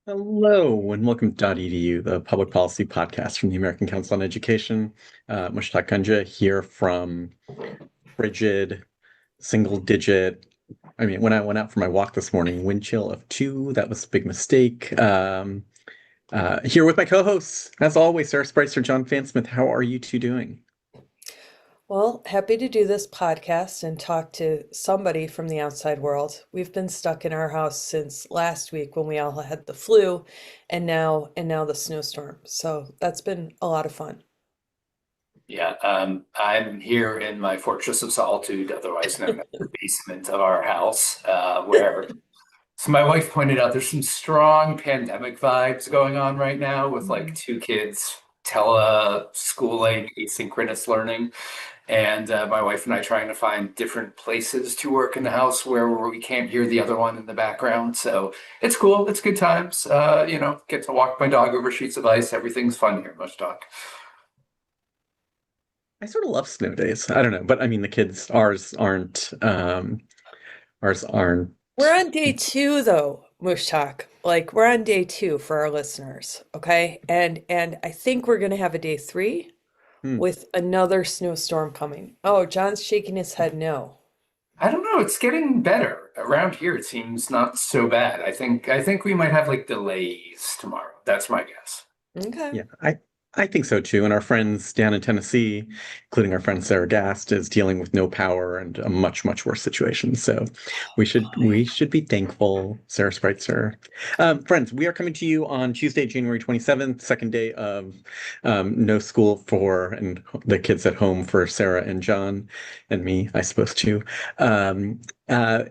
Hello, and welcome to .edu, the public policy podcast from the American Council on Education. Mushtaq Kunja here from frigid, single digit. I mean, when I went out for my walk this morning, wind chill of 2. That was a big mistake. Here with my co-hosts, as always, Sarah Spreitzer, John Fansmith. How are you two doing? Well, happy to do this podcast and talk to somebody from the outside world. We've been stuck in our house since last week when we all had the flu and now the snowstorm. So that's been a lot of fun. Yeah, I'm here in my fortress of solitude, otherwise known as the basement of our house, where, so my wife pointed out there's some strong pandemic vibes going on right now with like Mhm. two kids tele-schooling, asynchronous learning, and my wife and I trying to find different places to work in the house where we can't hear the other one in the background. So it's cool. It's good times. Get to walk my dog over sheets of ice. Everything's fun here, much talk. I sort of love snow days. I don't know, but I mean, the kids, ours aren't. We're on day two though, Mushtaq. Like we're on day two for our listeners, okay? And I think we're gonna have a day three Hmm. with another snowstorm coming. Oh, John's shaking his head no. I don't know. It's getting better around here. It seems not so bad. I think we might have like delays tomorrow. That's my guess. Okay. Yeah, I think so too. And our friends down in Tennessee, including our friend Sarah Gast, is dealing with no power and a much, much worse situation. So we should be thankful, Sarah Spreitzer. Friends, we are coming to you on Tuesday, January 27th, second day of no school for and the kids at home for Sarah and John and me, I suppose too. Um,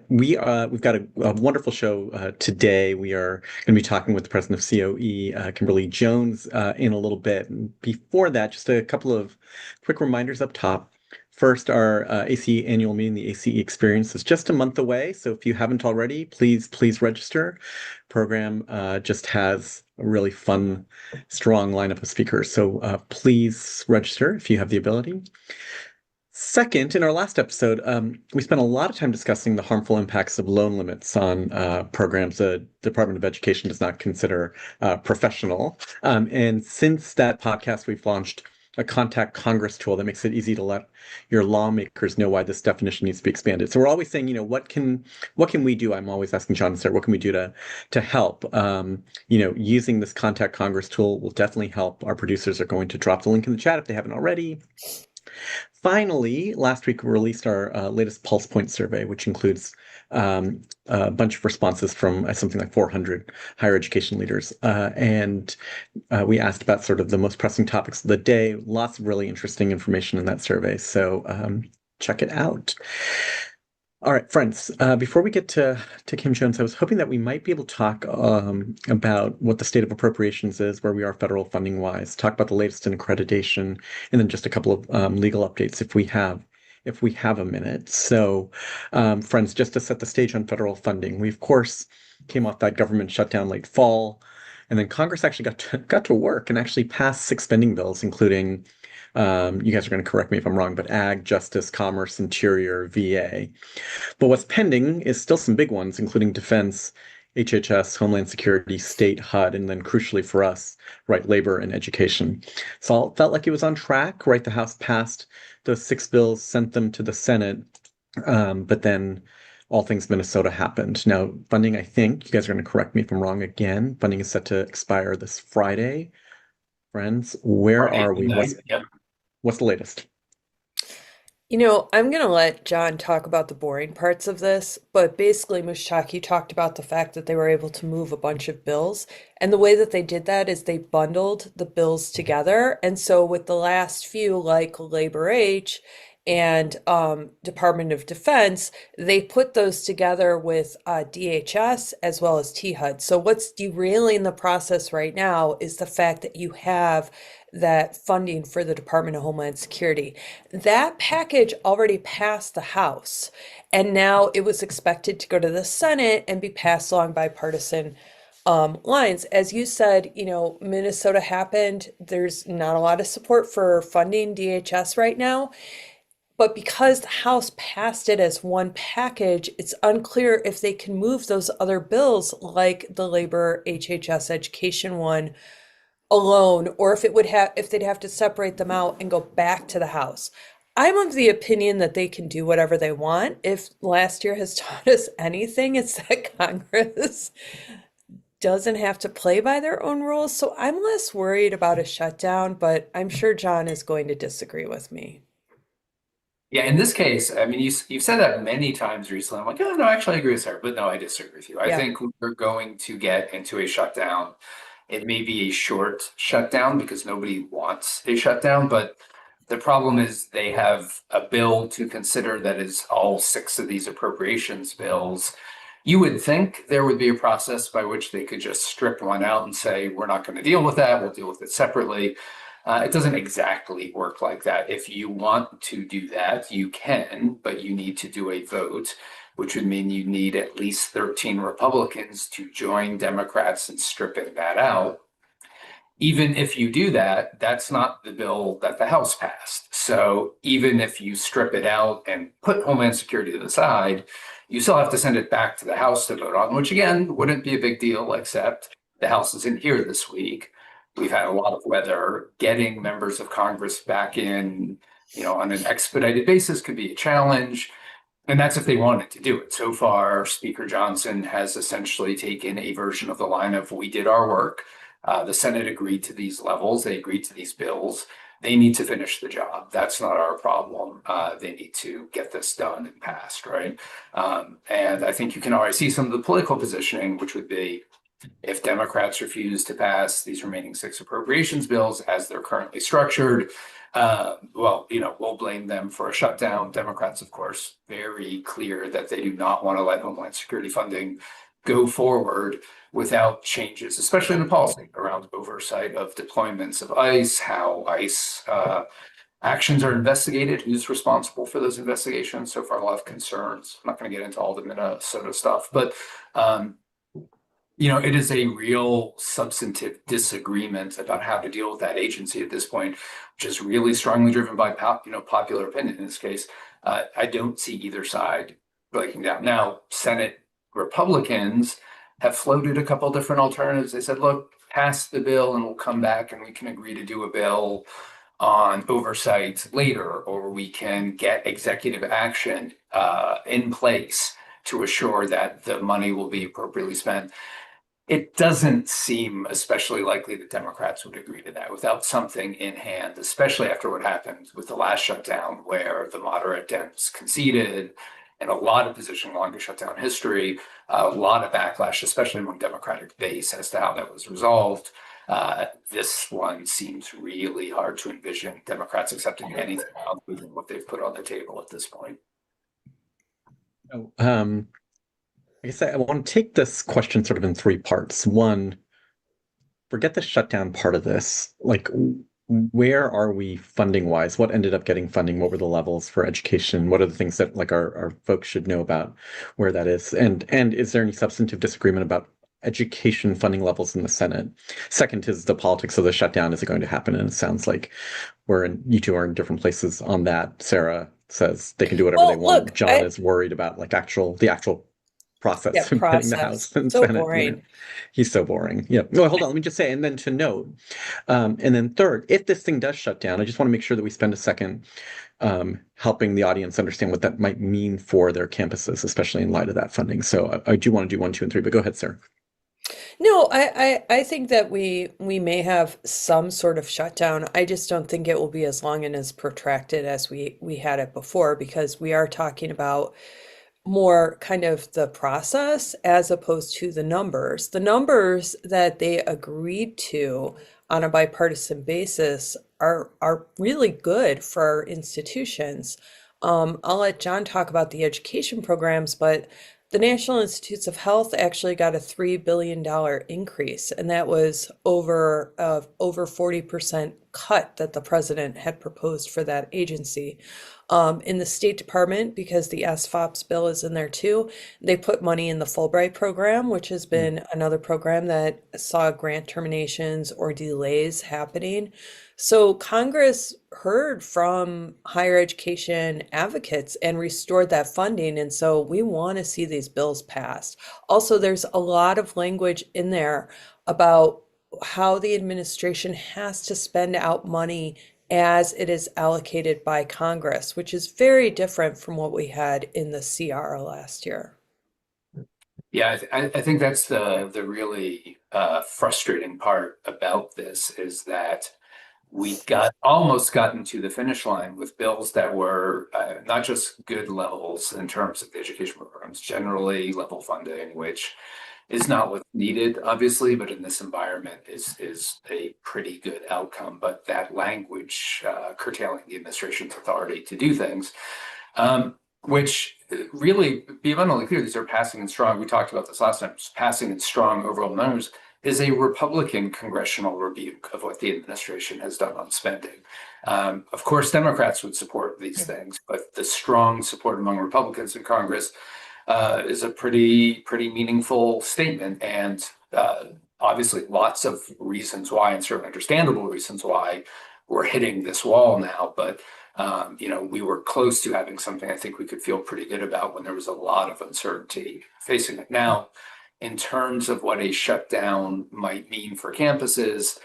we've got a wonderful show today. We are going to be talking with the president of COE, Kimberly Jones, in a little bit. And before that, just a couple of quick reminders up top. First, our ACE annual meeting, the ACE Experience, is just a month away. So if you haven't already, please register. Program just has a really fun, strong lineup of speakers. So please register if you have the ability. Second, in our last episode, we spent a lot of time discussing the harmful impacts of loan limits on programs the Department of Education does not consider professional. And since that podcast, we've launched a contact Congress tool that makes it easy to let your lawmakers know why this definition needs to be expanded. So we're always saying, what can we do? I'm always asking John and Sarah, what can we do to help? Using this contact Congress tool will definitely help. Our producers are going to drop the link in the chat if they haven't already. Finally, last week we released our latest Pulse Point survey, which includes a bunch of responses from something like 400 higher education leaders. And we asked about sort of the most pressing topics of the day. Lots of really interesting information in that survey. So check it out. All right, friends, before we get to Kim Jones, I was hoping that we might be able to talk about what the state of appropriations is, where we are federal funding wise, talk about the latest in accreditation, and then just a couple of legal updates if we have a minute. So, friends, just to set the stage on federal funding, we of course came off that government shutdown late fall, and then Congress actually got to work and actually passed 6 spending bills, including you guys are going to correct me if I'm wrong, but Ag, Justice, Commerce, Interior, VA. But what's pending is still some big ones, including Defense, HHS, Homeland Security, State, HUD, and then crucially for us, right, labor and education. So all felt like it was on track, right? The House passed those 6 bills, sent them to the Senate, but then all things Minnesota happened. Now, funding, I think, you guys are going to correct me if I'm wrong again. Funding is set to expire this Friday. Friends, where Friday are we? What's midnight. Yep. what's the latest? I'm going to let John talk about the boring parts of this, but basically, Mushtaki talked about the fact that they were able to move a bunch of bills. And the way that they did that is they bundled the bills together. And so, with the last few, like Labor H and Department of Defense, they put those together with DHS as well as THUD. So, what's derailing the process right now is the fact that you have that funding for the Department of Homeland Security. That package already passed the House, and now it was expected to go to the Senate and be passed along bipartisan lines. As you said, Minnesota happened. There's not a lot of support for funding DHS right now. But because the House passed it as one package, it's unclear if they can move those other bills, like the labor HHS education one, alone, or if it would have, if they'd have to separate them out and go back to the House. I'm of the opinion that they can do whatever they want. If last year has taught us anything, it's that Congress doesn't have to play by their own rules. So I'm less worried about a shutdown, but I'm sure John is going to disagree with me. Yeah, in this case, I mean, you've said that many times recently. I'm like, oh no, actually, I agree with her, but no, I disagree with you. I Yeah. think we're going to get into a shutdown. It may be a short shutdown because nobody wants a shutdown, but the problem is they have a bill to consider that is all six of these appropriations bills. You would think there would be a process by which they could just strip one out and say, we're not going to deal with that, we'll deal with it separately. It doesn't exactly work like that. If you want to do that, you can, but you need to do a vote, which would mean you need at least 13 Republicans to join Democrats in stripping that out. Even if you do that, that's not the bill that the House passed. So even if you strip it out and put Homeland Security to the side, you still have to send it back to the House to vote on, which again wouldn't be a big deal, except the House isn't here this week. We've had a lot of weather. Getting members of Congress back in, on an expedited basis could be a challenge. And that's if they wanted to do it. So far, Speaker Johnson has essentially taken a version of the line of we did our work. The Senate agreed to these levels, they agreed to these bills. They need to finish the job. That's not our problem. They need to get this done and passed, right? And I think you can already see some of the political positioning, which would be if Democrats refuse to pass these remaining six appropriations bills as they're currently structured, well, we'll blame them for a shutdown. Democrats, of course, very clear that they do not want to let Homeland Security funding go forward without changes, especially in the policy around oversight of deployments of ICE, how ICE actions are investigated, who's responsible for those investigations. So far, a lot of concerns. I'm not going to get into all the Minnesota stuff, but um, it is a real substantive disagreement about how to deal with that agency at this point, which is really strongly driven by popular opinion in this case. I don't see either side breaking down. Now, Senate Republicans have floated a couple different alternatives. They said, look, pass the bill and we'll come back and we can agree to do a bill on oversight later, or we can get executive action in place to assure that the money will be appropriately spent. It doesn't seem especially likely that Democrats would agree to that without something in hand, especially after what happened with the last shutdown, where the moderate Dems conceded and a lot of position longest shutdown history, a lot of backlash, especially among Democratic base as to how that was resolved. This one seems really hard to envision Democrats accepting anything other than what they've put on the table at this point. Oh, I guess I want to take this question sort of in three parts. One, forget the shutdown part of this. Like, where are we funding wise? What ended up getting funding? What were the levels for education? What are the things that like our folks should know about where that is? And is there any substantive disagreement about education funding levels in the Senate? Second is the politics of the shutdown. Is it going to happen? And it sounds like you two are in different places on that. Sarah says they can do whatever they Well, want. look, John is worried about like the actual yeah, process of getting the process. House and So Senate. boring. He's so boring. Yeah. No, hold on. Let me just say, and then to note, and then third, if this thing does shut down, I just want to make sure that we spend a second helping the audience understand what that might mean for their campuses, especially in light of that funding. So I do want to do 1, 2, and 3, but go ahead, Sarah. No, I think that we may have some sort of shutdown. I just don't think it will be as long and as protracted as we had it before, because we are talking about more kind of the process as opposed to the numbers. The numbers that they agreed to on a bipartisan basis are really good for our institutions. I'll let John talk about the education programs, but the National Institutes of Health actually got a $3 billion increase, and that was over 40% cut that the president had proposed for that agency. In the State Department, because the SFOPS bill is in there too, they put money in the Fulbright program, which has been another program that saw grant terminations or delays happening. So Congress heard from higher education advocates and restored that funding. And so we want to see these bills passed. Also, there's a lot of language in there about how the administration has to spend out money as it is allocated by Congress, which is very different from what we had in the CR last year. Yeah, I think that's the really frustrating part about this is that we got almost gotten to the finish line with bills that were not just good levels in terms of the education programs, generally level funding, which is not what's needed, obviously, but in this environment is a pretty good outcome. But that language curtailing the administration's authority to do things, which really, be abundantly clear, these are passing in strong. We talked about this last time. Passing in strong overall numbers is a Republican congressional rebuke of what the administration has done on spending. Of course, Democrats would support these things, but the strong support among Republicans in Congress is a pretty meaningful statement, and obviously lots of reasons why, and certainly understandable reasons why we're hitting this wall now. But we were close to having something I think we could feel pretty good about when there was a lot of uncertainty facing it. Now, in terms of what a shutdown might mean for campuses,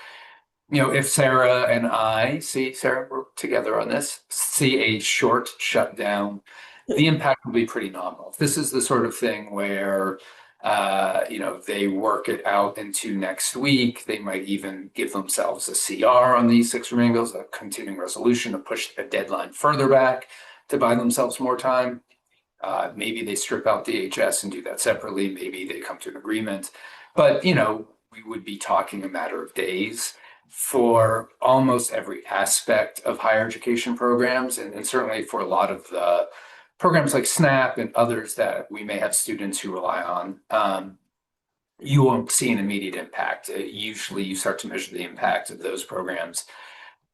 if Sarah and I see, Sarah, we're together on this, see a short shutdown, the impact will be pretty nominal. This is the sort of thing where, they work it out into next week. They might even give themselves a CR on these 6 remaining bills, a continuing resolution to push a deadline further back to buy themselves more time. Maybe they strip out DHS and do that separately. Maybe they come to an agreement. But, we would be talking a matter of days for almost every aspect of higher education programs, and certainly for a lot of the programs like SNAP and others that we may have students who rely on. You won't see an immediate impact. Usually you start to measure the impact of those programs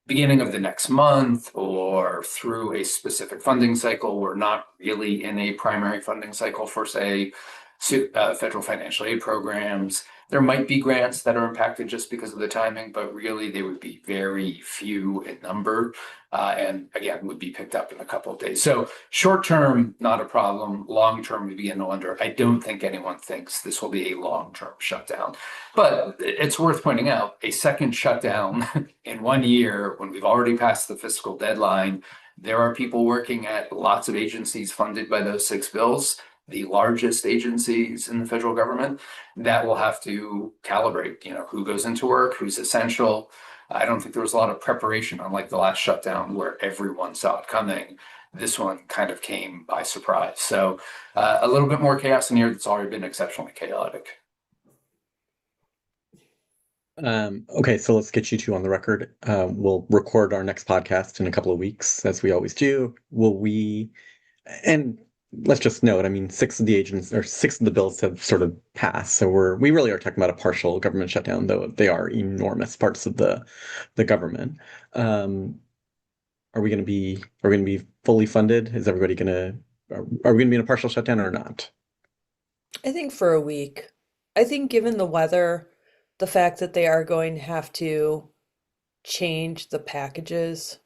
beginning of the next month or through a specific funding cycle. We're not really in a primary funding cycle for, say, federal financial aid programs. There might be grants that are impacted just because of the timing, but really they would be very few in number, and again, would be picked up in a couple of days. So short term, not a problem. Long term, we begin to wonder. I don't think anyone thinks this will be a long-term shutdown, but it's worth pointing out a second shutdown in 1 year when we've already passed the fiscal deadline. There are people working at lots of agencies funded by those 6 bills, the largest agencies in the federal government, that will have to calibrate, who goes into work, who's essential. I don't think there was a lot of preparation, unlike the last shutdown where everyone saw it coming. This one kind of came by surprise. So a little bit more chaos in here that's already been exceptionally chaotic. Okay, so let's get you two on the record. We'll record our next podcast in a couple of weeks, as we always do. And let's just note, 6 of the bills have sort of passed. So we really are talking about a partial government shutdown, though they are enormous parts of the government. Are we going to be fully funded? Are we going to be in a partial shutdown or not? I think for a week. I think given the weather, the fact that they are going to have to change the packages,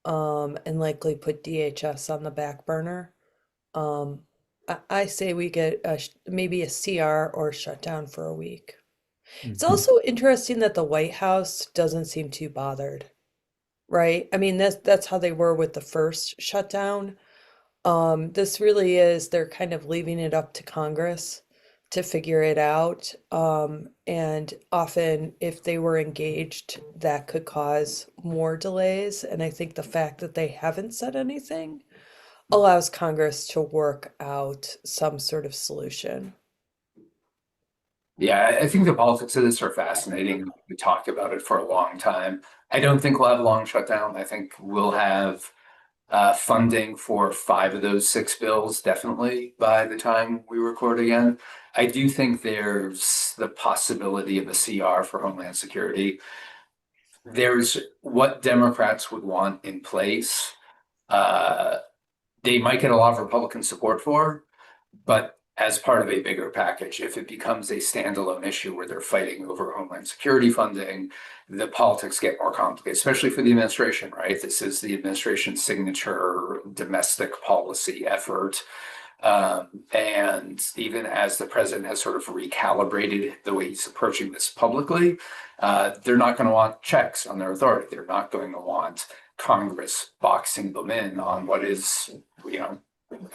and likely put DHS on the back burner. I say we get maybe a CR or shutdown for a week. It's also interesting that the White House doesn't seem too bothered, right? That's how they were with the first shutdown. This really is, they're kind of leaving it up to Congress to figure it out. And often if they were engaged, that could cause more delays. And I think the fact that they haven't said anything allows Congress to work out some sort of solution. Yeah, I think the politics of this are fascinating. We talked about it for a long time. I don't think we'll have a long shutdown. I think we'll have funding for 5 of those 6 bills, definitely, by the time we record again. I do think there's the possibility of a CR for Homeland Security. there's what Democrats would want in place. Uh, they might get a lot of Republican support for, but as part of a bigger package, if it becomes a standalone issue where they're fighting over Homeland Security funding, the politics get more complicated, especially for the administration, right? This is the administration's signature domestic policy effort. And even as the president has sort of recalibrated the way he's approaching this publicly, they're not going to want checks on their authority. They're not going to want Congress boxing them in on what is, you know,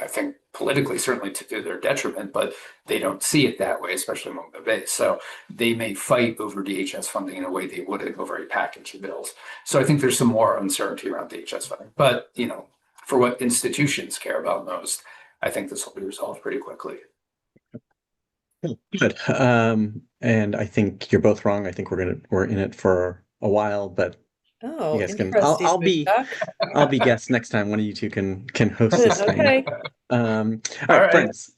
I think politically, certainly to their detriment, but they don't see it that way, especially among the base. So they may fight over DHS funding in a way they wouldn't over a package of bills. So I think there's some more uncertainty around DHS funding. But, you know, for what institutions care about most, I think this will be resolved pretty quickly. Good. And I think you're both wrong. I think we're in it for a while, but you Oh, guys can. interesting, Chuck. I'll be guest next time. One of you two can host this thing. Okay. All All right, right. friends.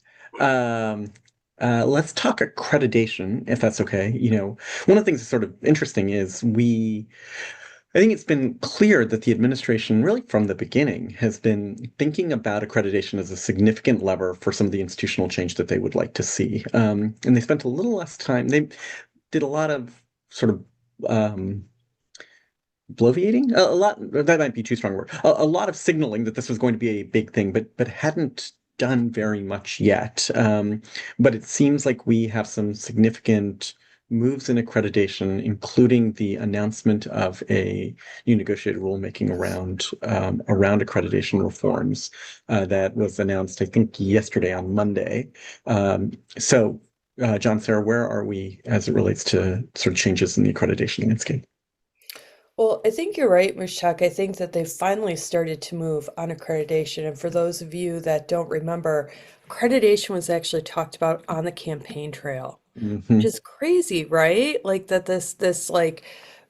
Let's talk accreditation, if that's okay. You know, one of the things that's sort of interesting is I think it's been clear that the administration, really from the beginning, has been thinking about accreditation as a significant lever for some of the institutional change that they would like to see. And they spent a little less time. They did a lot of sort of bloviating, a lot. That might be too strong a word. A lot of signaling that this was going to be a big thing, but hadn't done very much yet. But it seems like we have some significant moves in accreditation, including the announcement of a new negotiated rulemaking around accreditation reforms that was announced, I think, yesterday on Monday. So, John, Sarah, where are we as it relates to sort of changes in the accreditation landscape? Well, I think you're right, Mishak. I think that they've finally started to move on accreditation. And for those of you that don't remember, accreditation was actually talked about on the campaign trail, which Hmm. is crazy, right? Like that this like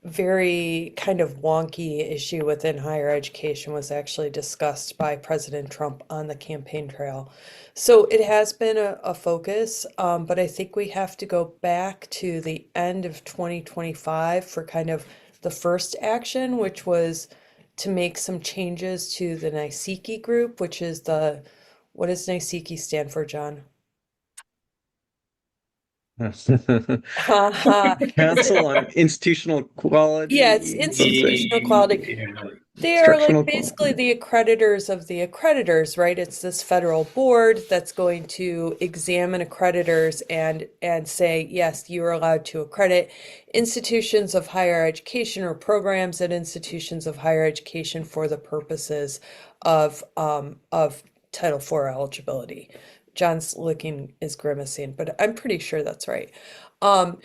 very kind of wonky issue within higher education was actually discussed by President Trump on the campaign trail. So it has been a focus, but I think we have to go back to the end of 2025 for kind of the first action, which was to make some changes to the NICEQ group, which is what does NICEQ stand for, John? Haha. Council on Institutional Yeah, it's Quality, something. institutional quality. They are like Instructional basically quality. the accreditors of the accreditors, right? It's this federal board that's going to examine accreditors and say, yes, you are allowed to accredit institutions of higher education or programs at institutions of higher education for the purposes of Title IV eligibility. John's looking is grimacing, but I'm pretty sure that's right. Um,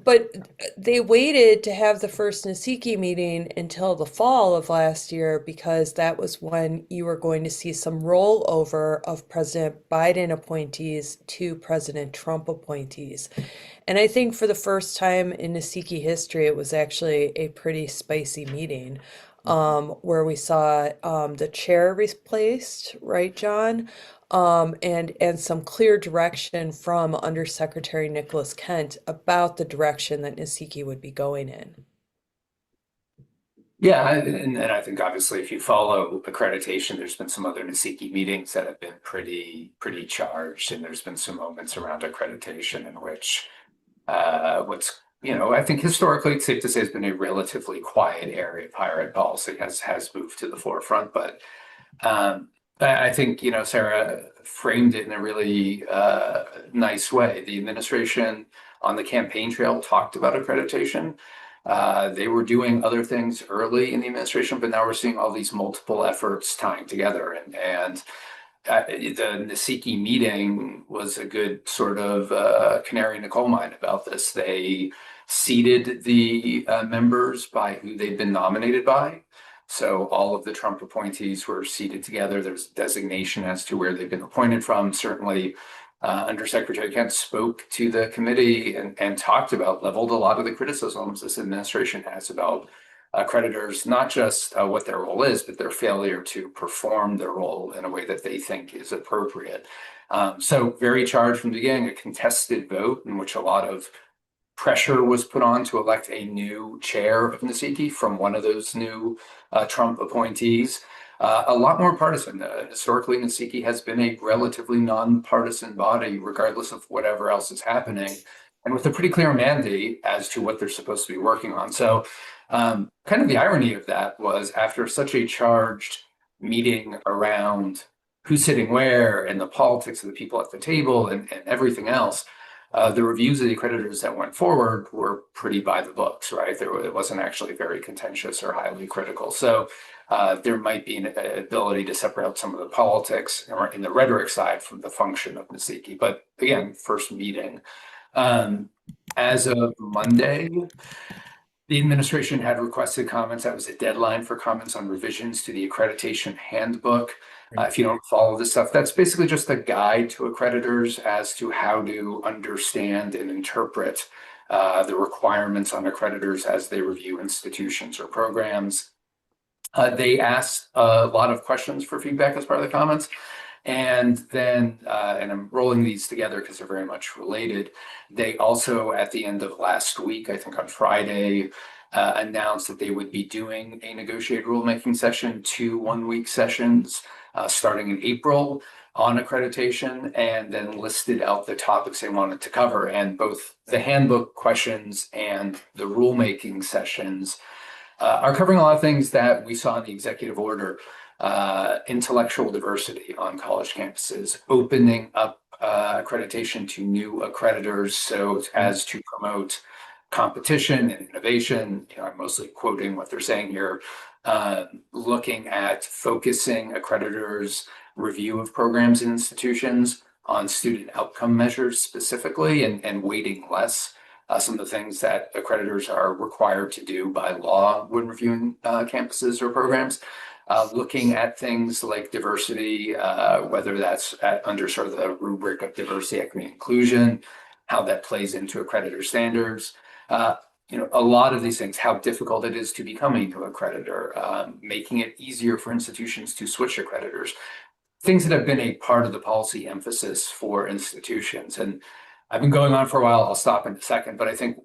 but they waited to have the first Nasiki meeting until the fall of last year because that was when you were going to see some rollover of President Biden appointees to President Trump appointees. And I think for the first time in Nasiki history, it was actually a pretty spicy meeting, where we saw the chair replaced, right, John? And some clear direction from Undersecretary Nicholas Kent about the direction that Nasiki would be going in. Yeah, and I think obviously if you follow accreditation, there's been some other NACICI meetings that have been pretty charged, and there's been some moments around accreditation in which what's I think historically it's safe to say has been a relatively quiet area of higher ed policy has moved to the forefront, but I think Sarah framed it in a really nice way. The administration on the campaign trail talked about accreditation. They were doing other things early in the administration, but now we're seeing all these multiple efforts tying together. And the Nasiki meeting was a good sort of canary in the coal mine about this. They seated the members by who they've been nominated by. So all of the Trump appointees were seated together. There's designation as to where they've been appointed from. Certainly, Undersecretary Kent spoke to the committee and talked about, leveled a lot of the criticisms this administration has about creditors, not just what their role is, but their failure to perform their role in a way that they think is appropriate. So very charged from the beginning, a contested vote in which a lot of pressure was put on to elect a new chair of NSEKI from one of those new Trump appointees. A lot more partisan. Historically, NSEKI has been a relatively nonpartisan body, regardless of whatever else is happening, and with a pretty clear mandate as to what they're supposed to be working on. So, kind of the irony of that was after such a charged meeting around who's sitting where and the politics of the people at the table and everything else, the reviews of the accreditors that went forward were pretty by the books, right? It wasn't actually very contentious or highly critical. So there might be an ability to separate out some of the politics or in the rhetoric side from the function of NSEKI. But again, first meeting. Um, as of Monday, the administration had requested comments. That was a deadline for comments on revisions to the accreditation handbook. If you don't follow this stuff, that's basically just a guide to accreditors as to how to understand and interpret the requirements on accreditors as they review institutions or programs. They asked a lot of questions for feedback as part of the comments. And then, and I'm rolling these together because they're very much related. They also, at the end of last week, I think on Friday, announced that they would be doing a negotiated rulemaking session, 2 one-week sessions, starting in April on accreditation, and then listed out the topics they wanted to cover. And both the handbook questions and the rulemaking sessions are covering a lot of things that we saw in the executive order. Intellectual diversity on college campuses, opening up accreditation to new accreditors so as to promote competition and innovation. I'm mostly quoting what they're saying here. Looking at focusing accreditors' review of programs and institutions on student outcome measures specifically and weighting less some of the things that accreditors are required to do by law when reviewing campuses or programs. Looking at things like diversity, whether that's under sort of the rubric of diversity, equity, and inclusion, how that plays into accreditor standards. A lot of these things, how difficult it is to become a new accreditor, making it easier for institutions to switch accreditors, things that have been a part of the policy emphasis for institutions. And I've been going on for a while. I'll stop in a second, but I think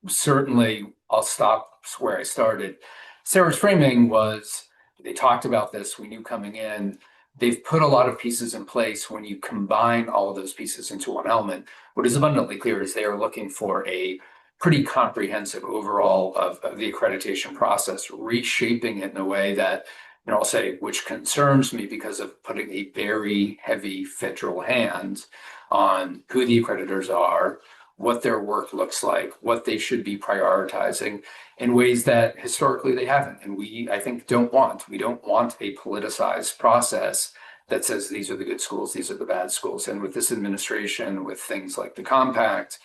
certainly I'll stop where I started. Sarah's framing was they talked about this. We knew coming in, they've put a lot of pieces in place. When you combine all of those pieces into one element, what is abundantly clear is they are looking for a pretty comprehensive overall of the accreditation process, reshaping it in a way that, I'll say, which concerns me because of putting a very heavy federal hand on who the accreditors are, what their work looks like, what they should be prioritizing in ways that historically they haven't. And we, I think, don't want. We don't want a politicized process that says these are the good schools, these are the bad schools. And with this administration, with things like the compact,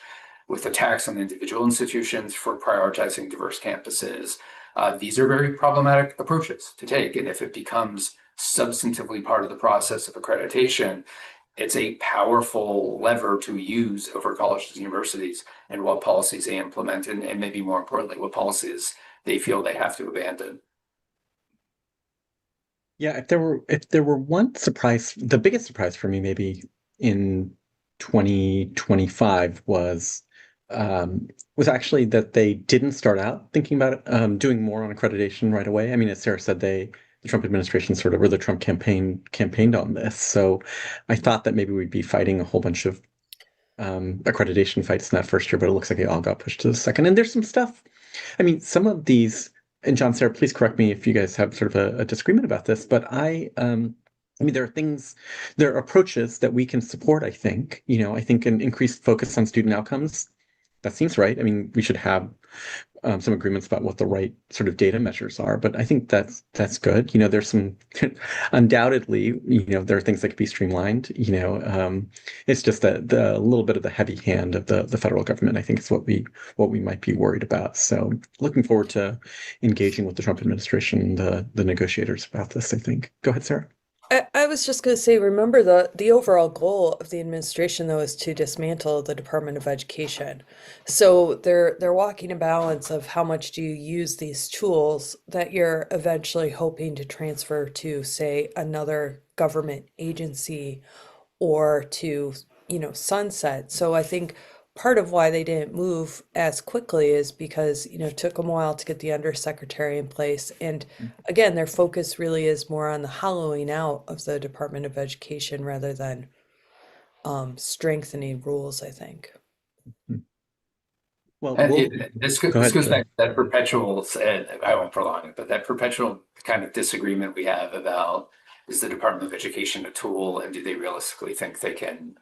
with the tax on individual institutions for prioritizing diverse campuses, these are very problematic approaches to take. And if it becomes substantively part of the process of accreditation, it's a powerful lever to use over colleges and universities and what policies they implement, and maybe more importantly, what policies they feel they have to abandon. Yeah, if there were one surprise, the biggest surprise for me maybe in 2025 was actually that they didn't start out thinking about doing more on accreditation right away. I mean, as Sarah said, the Trump administration sort of, or the Trump campaigned on this. So I thought that maybe we'd be fighting a whole bunch of accreditation fights in that first year, but it looks like it all got pushed to the second. And there's some stuff. I mean, some of these, and John, Sarah, please correct me if you guys have sort of a disagreement about this, but I mean, there are approaches that we can support, I think. I think an increased focus on student outcomes, that seems right. I mean, we should have some agreements about what the right sort of data measures are, but I think that's good. There's some undoubtedly, there are things that could be streamlined. It's just the little bit of the heavy hand of the federal government, I think, is what we might be worried about. So looking forward to engaging with the Trump administration and the negotiators about this, I think. Go ahead, Sarah. I was just going to say, remember the overall goal of the administration, though, is to dismantle the Department of Education. So they're walking a balance of how much do you use these tools that you're eventually hoping to transfer to, say, another government agency or to, sunset. So I think part of why they didn't move as quickly is because, it took them a while to get the undersecretary in place. And again, their focus really is more on the hollowing out of the Department of Education rather than strengthening rules, I think. Well, we'll go This ahead, goes back Joe. to that perpetual, I won't prolong it, but that perpetual kind of disagreement we have about, is the Department of Education a tool and do they realistically think they can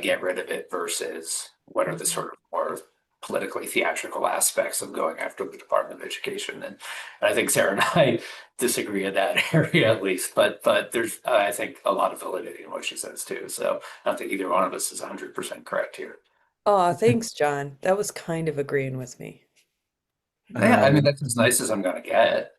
get rid of it versus what are the sort of more politically theatrical aspects of going after the Department of Education? And I think Sarah and I disagree in that area at least, but there's I think a lot of validity in what she says too. So I don't think either one of us is 100% correct here. Oh, thanks, John. That was kind of agreeing with me. Yeah, I mean Um, that's as nice as I'm gonna get.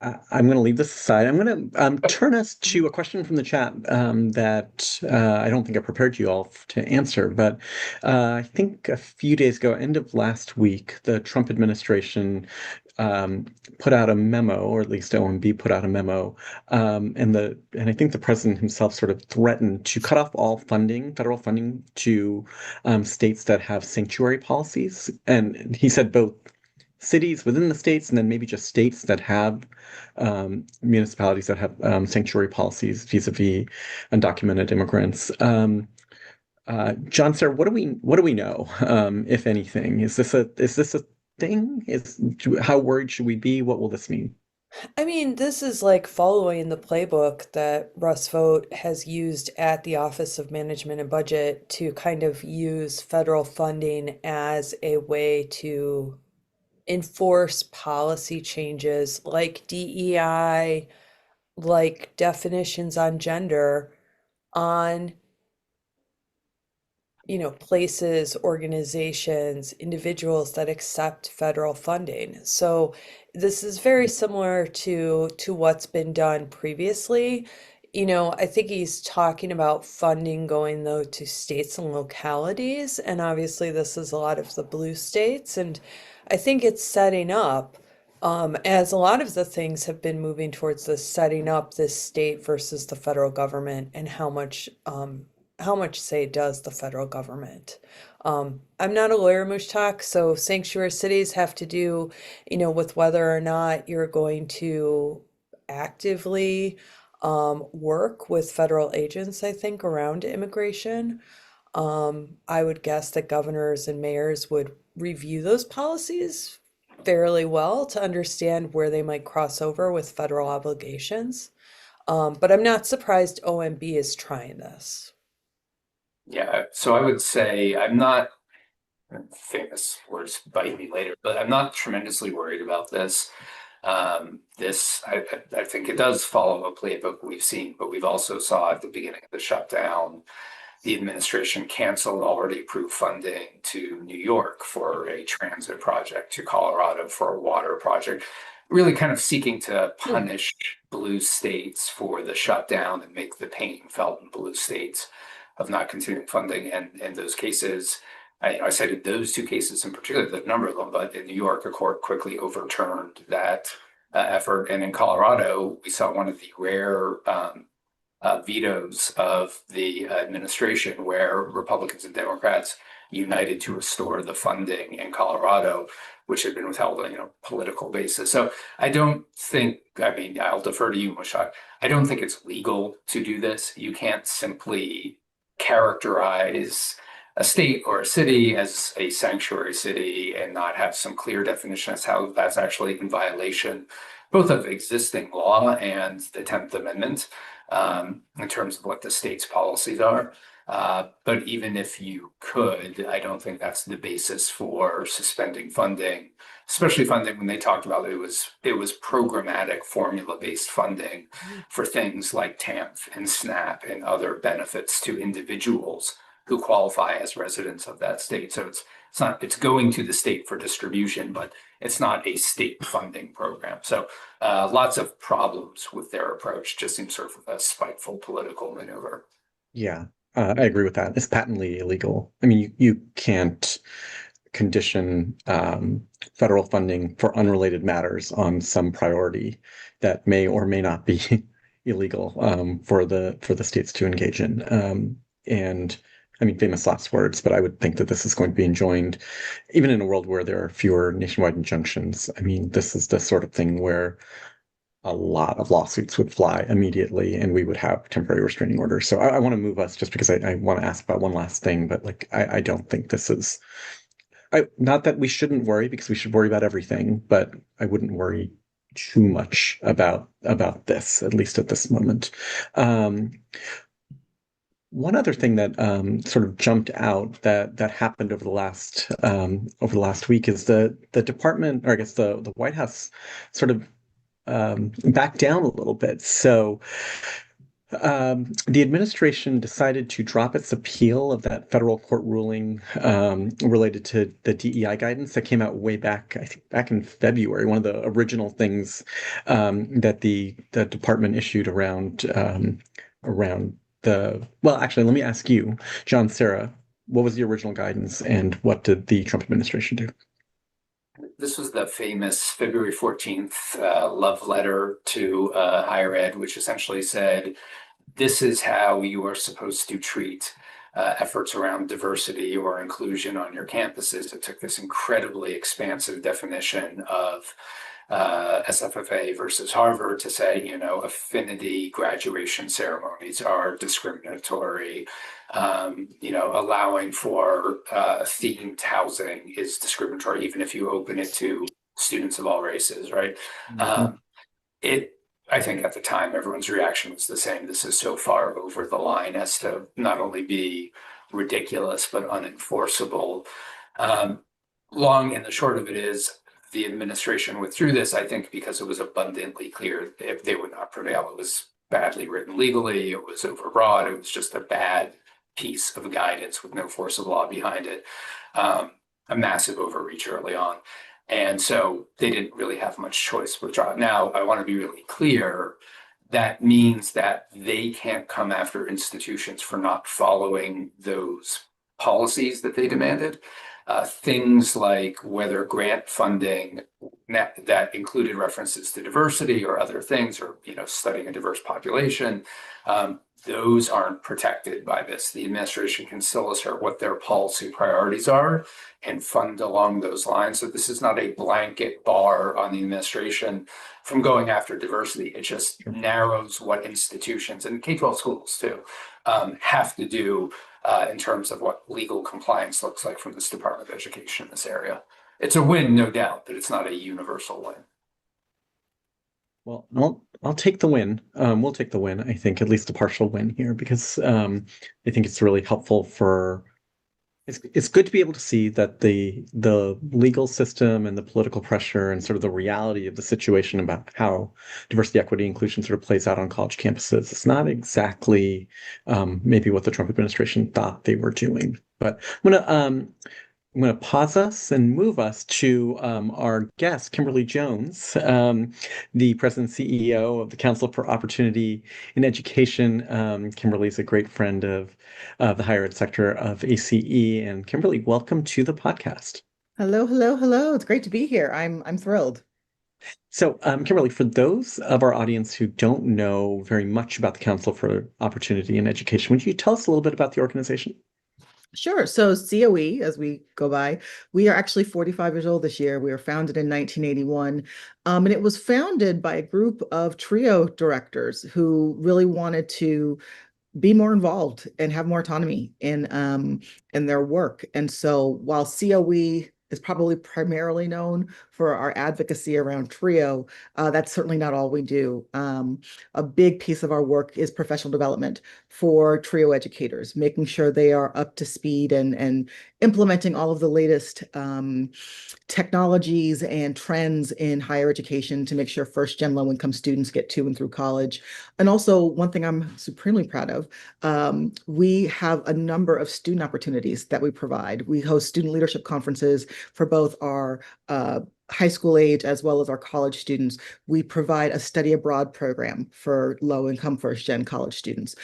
I'm going to leave this aside. I'm going to turn us to a question from the chat that I don't think I prepared you all to answer, but I think a few days ago, end of last week, the Trump administration um, put out a memo, or at least OMB put out a memo, and I think the president himself sort of threatened to cut off all funding, federal funding, to states that have sanctuary policies, and he said both cities within the states and then maybe just states that have municipalities that have sanctuary policies vis-a-vis undocumented immigrants. John, sir, what do we know, if anything? Is this a thing? How worried should we be? What will this mean? I mean, this is like following the playbook that Russ Vought has used at the Office of Management and Budget to kind of use federal funding as a way to enforce policy changes like DEI, like definitions on gender, on places, organizations, individuals that accept federal funding. So this is very similar to what's been done previously. I think he's talking about funding going though to states and localities, and obviously this is a lot of the blue states, and I think it's setting up, as a lot of the things have been moving towards this setting up this state versus the federal government and how much say does the federal government? I'm not a lawyer, Mushtaq, so sanctuary cities have to do, with whether or not you're going to actively work with federal agents, I think, around immigration. I would guess that governors and mayors would review those policies fairly well to understand where they might cross over with federal obligations. But I'm not surprised OMB is trying this. Yeah, so I would say I'm not, famous words bite me later, but I'm not tremendously worried about this. I think it does follow a playbook we've seen, but we've also saw at the beginning of the shutdown, the administration canceled already approved funding to New York for a transit project, to Colorado for a water project, really kind of seeking to punish blue states for the shutdown and make the pain felt in blue states of not continuing funding. And in those cases, I cited those two cases in particular, the number of them, but in New York, a court quickly overturned that effort. And in Colorado, we saw one of the rare vetoes of the administration where Republicans and Democrats united to restore the funding in Colorado, which had been withheld on political basis. So I don't think, I mean, I'll defer to you, Mushak. I don't think it's legal to do this. You can't simply characterize a state or a city as a sanctuary city and not have some clear definition as how that's actually in violation both of existing law and the 10th Amendment, in terms of what the state's policies are. But even if you could, I don't think that's the basis for suspending funding, especially funding when they talked about it was programmatic formula-based funding for things like TAMF and SNAP and other benefits to individuals who qualify as residents of that state. So it's going to the state for distribution, but it's not a state funding program. So lots of problems with their approach. Just seems sort of a spiteful political maneuver. Yeah, I agree with that. It's patently illegal. I mean, you can't condition federal funding for unrelated matters on some priority that may or may not be illegal for the states to engage in. And I mean, famous last words, but I would think that this is going to be enjoined, even in a world where there are fewer nationwide injunctions. I mean, this is the sort of thing where a lot of lawsuits would fly immediately and we would have temporary restraining orders. So I want to move us just because I want to ask about one last thing, but like I don't think this is not that we shouldn't worry because we should worry about everything, but I wouldn't worry too much about this, at least at this moment. Um, One other thing that sort of jumped out that happened over the last week is the department, or I guess the White House, sort of backed down a little bit. So the administration decided to drop its appeal of that federal court ruling related to the DEI guidance that came out way back, I think back in February, one of the original things that the department issued around well, actually, let me ask you, John, Sarah, what was the original guidance and what did the Trump administration do? This was the famous February 14th love letter to higher ed, which essentially said, this is how you are supposed to treat efforts around diversity or inclusion on your campuses. It took this incredibly expansive definition of SFFA versus Harvard to say, affinity graduation ceremonies are discriminatory. Allowing for themed housing is discriminatory, even if you open it to students of all races, right? Mhm. Um, it, I think at the time, everyone's reaction was the same. This is so far over the line as to not only be ridiculous, but unenforceable. Um, Long and the short of it is the administration withdrew this, I think, because it was abundantly clear if they would not prevail. It was badly written legally, it was overbroad, it was just a bad piece of guidance with no force of law behind it. A massive overreach early on. And so they didn't really have much choice with withdraw. Now, I want to be really clear. That means that they can't come after institutions for not following those policies that they demanded. Things like whether grant funding that included references to diversity or other things, or studying a diverse population, those aren't protected by this. The administration can still assert what their policy priorities are and fund along those lines. So this is not a blanket bar on the administration from going after diversity. It just narrows what institutions, and K-12 schools too, have to do in terms of what legal compliance looks like from this Department of Education in this area. It's a win, no doubt, but it's not a universal win. Well, I'll take the win. We'll take the win, I think, at least a partial win here, because I think it's really helpful for it's good to be able to see that the legal system and the political pressure and sort of the reality of the situation about how diversity, equity, inclusion sort of plays out on college campuses. It's not exactly maybe what the Trump administration thought they were doing. But I'm going to pause us and move us to our guest, Kimberly Jones, the president and CEO of the Council for Opportunity in Education. Kimberly is a great friend of the higher ed sector of ACE. And Kimberly, welcome to the podcast. Hello, hello, hello. It's great to be here. I'm thrilled. So, Kimberly, for those of our audience who don't know very much about the Council for Opportunity in Education, would you tell us a little bit about the organization? Sure. So COE, as we go by, we are actually 45 years old this year. We were founded in 1981. And it was founded by a group of TRIO directors who really wanted to be more involved and have more autonomy in their work. And so while COE is probably primarily known for our advocacy around TRIO, that's certainly not all we do. A big piece of our work is professional development for TRIO educators, making sure they are up to speed and implementing all of the latest technologies and trends in higher education to make sure first-gen low-income students get to and through college. And also, one thing I'm supremely proud of, we have a number of student opportunities that we provide. We host student leadership conferences for both our high school age as well as our college students. We provide a study abroad program for low-income first-gen college students.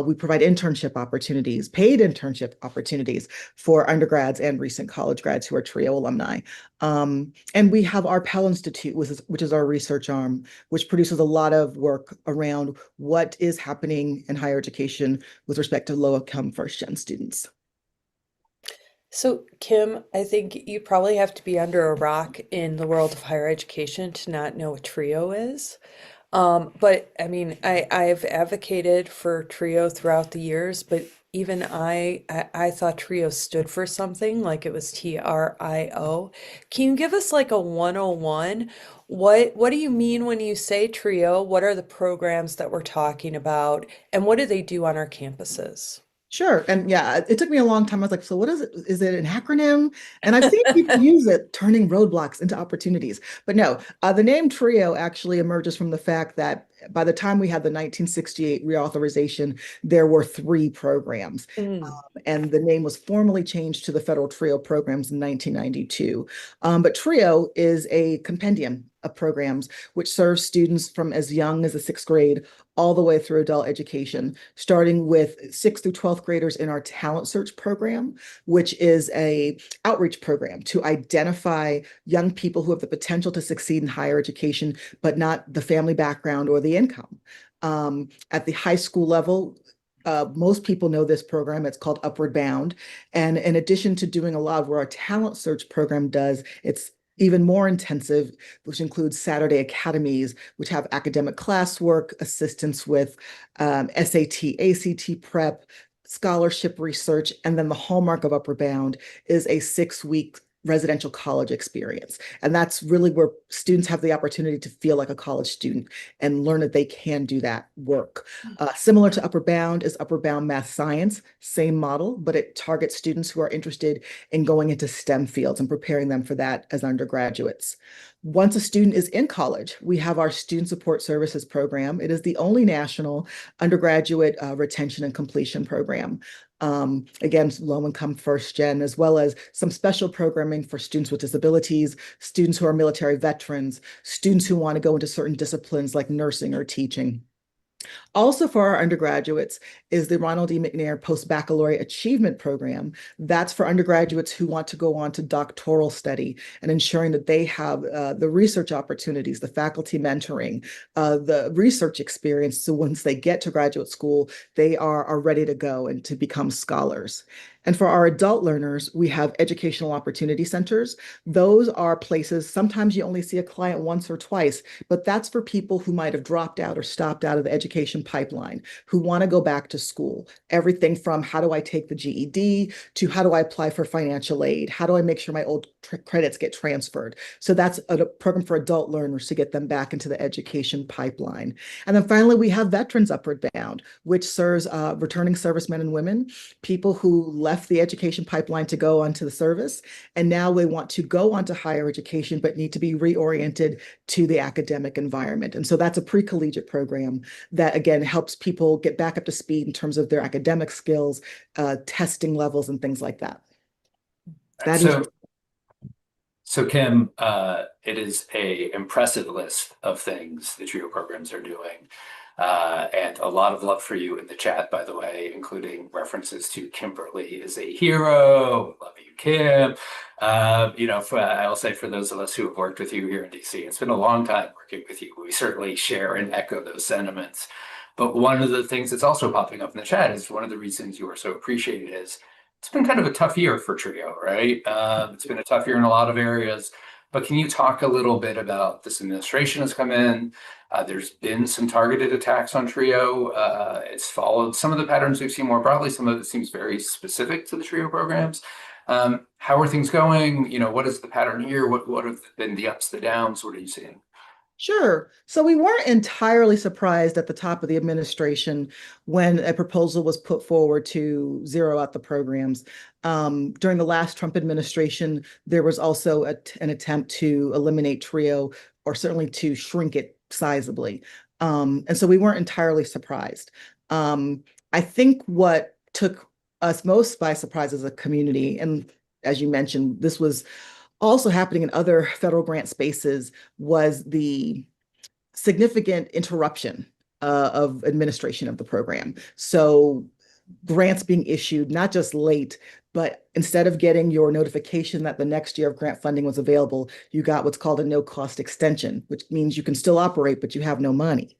We provide internship opportunities, paid internship opportunities for undergrads and recent college grads who are TRIO alumni. And we have our Pell Institute, which is our research arm, which produces a lot of work around what is happening in higher education with respect to low-income first-gen students. So, Kim, I think you probably have to be under a rock in the world of higher education to not know what TRIO is. But I mean, I've advocated for TRIO throughout the years, but even I thought TRIO stood for something like it was TRIO. Can you give us like a 101? What do you mean when you say TRIO? What are the programs that we're talking about, and what do they do on our campuses? Sure. And yeah, it took me a long time. I was like, so what is it? Is it an acronym? And I've seen people use it, turning roadblocks into opportunities. But no, the name TRIO actually emerges from the fact that by the time we had the 1968 reauthorization, there were three programs. Mm. And the name was formally changed to the Federal TRIO programs in 1992. But TRIO is a compendium of programs which serves students from as young as the sixth grade all the way through adult education, starting with 6th through 12th graders in our talent search program, which is a outreach program to identify young people who have the potential to succeed in higher education, but not the family background or the income. At the high school level, most people know this program. It's called Upward Bound. And in addition to doing a lot of what our talent search program does, it's even more intensive, which includes Saturday academies, which have academic classwork, assistance with SAT, ACT prep, scholarship research, and then the hallmark of Upward Bound is a 6-week residential college experience. And that's really where students have the opportunity to feel like a college student and learn that they can do that work. Similar to Upward Bound is Upward Bound Math Science, same model, but it targets students who are interested in going into STEM fields and preparing them for that as undergraduates. Once a student is in college, we have our Student Support Services program. It is the only national undergraduate retention and completion program. Again, low income first gen, as well as some special programming for students with disabilities, students who are military veterans, students who want to go into certain disciplines like nursing or teaching. Also for our undergraduates is the Ronald E. McNair Post-Baccalaureate Achievement Program. That's for undergraduates who want to go on to doctoral study and ensuring that they have the research opportunities, the faculty mentoring, the research experience. So once they get to graduate school, they are ready to go and to become scholars. And for our adult learners, we have educational opportunity centers. Those are places, sometimes you only see a client once or twice, but that's for people who might have dropped out or stopped out of the education pipeline, who want to go back to school. Everything from how do I take the GED to how do I apply for financial aid? How do I make sure my old credits get transferred? So that's a program for adult learners to get them back into the education pipeline. And then finally, we have Veterans Upward Bound, which serves returning servicemen and women, people who left the education pipeline to go onto the service, and now they want to go onto higher education, but need to be reoriented to the academic environment. And so that's a pre-collegiate program that, again, helps people get back up to speed in terms of their academic skills, testing levels, and things like that. That is. So Kim, it is a impressive list of things the TRIO programs are doing. And a lot of love for you in the chat, by the way, including references to Kimberly is a hero. Love you, Kim. I'll say for those of us who have worked with you here in DC, it's been a long time working with you. We certainly share and echo those sentiments. But one of the things that's also popping up in the chat is one of the reasons you are so appreciated is it's been kind of a tough year for TRIO, right? It's been a tough year in a lot of areas. But can you talk a little bit about this administration has come in? There's been some targeted attacks on TRIO. It's followed some of the patterns we've seen more broadly. Some of it seems very specific to the TRIO programs. How are things going? What is the pattern here? What have been the ups, the downs? What are you seeing? Sure. So we weren't entirely surprised at the top of the administration when a proposal was put forward to zero out the programs. During the last Trump administration, there was also an attempt to eliminate TRIO, or certainly to shrink it sizably. And so we weren't entirely surprised. I think what took us most by surprise as a community, and as you mentioned, this was also happening in other federal grant spaces, was the significant interruption of administration of the program. So grants being issued, not just late, but instead of getting your notification that the next year of grant funding was available, you got what's called a no-cost extension, which means you can still operate, but you have no money.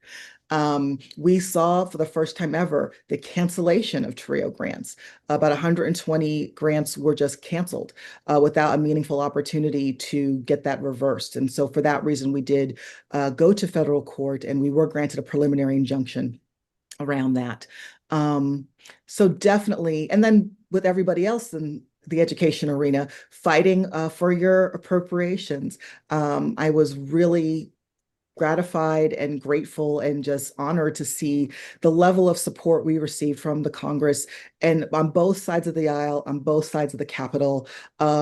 We saw for the first time ever the cancellation of TRIO grants. About 120 grants were just canceled without a meaningful opportunity to get that reversed. And so for that reason, we did go to federal court, and we were granted a preliminary injunction around that. So definitely, and then with everybody else in the education arena, fighting for your appropriations. I was really gratified and grateful and just honored to see the level of support we received from the Congress and on both sides of the aisle, on both sides of the Capitol,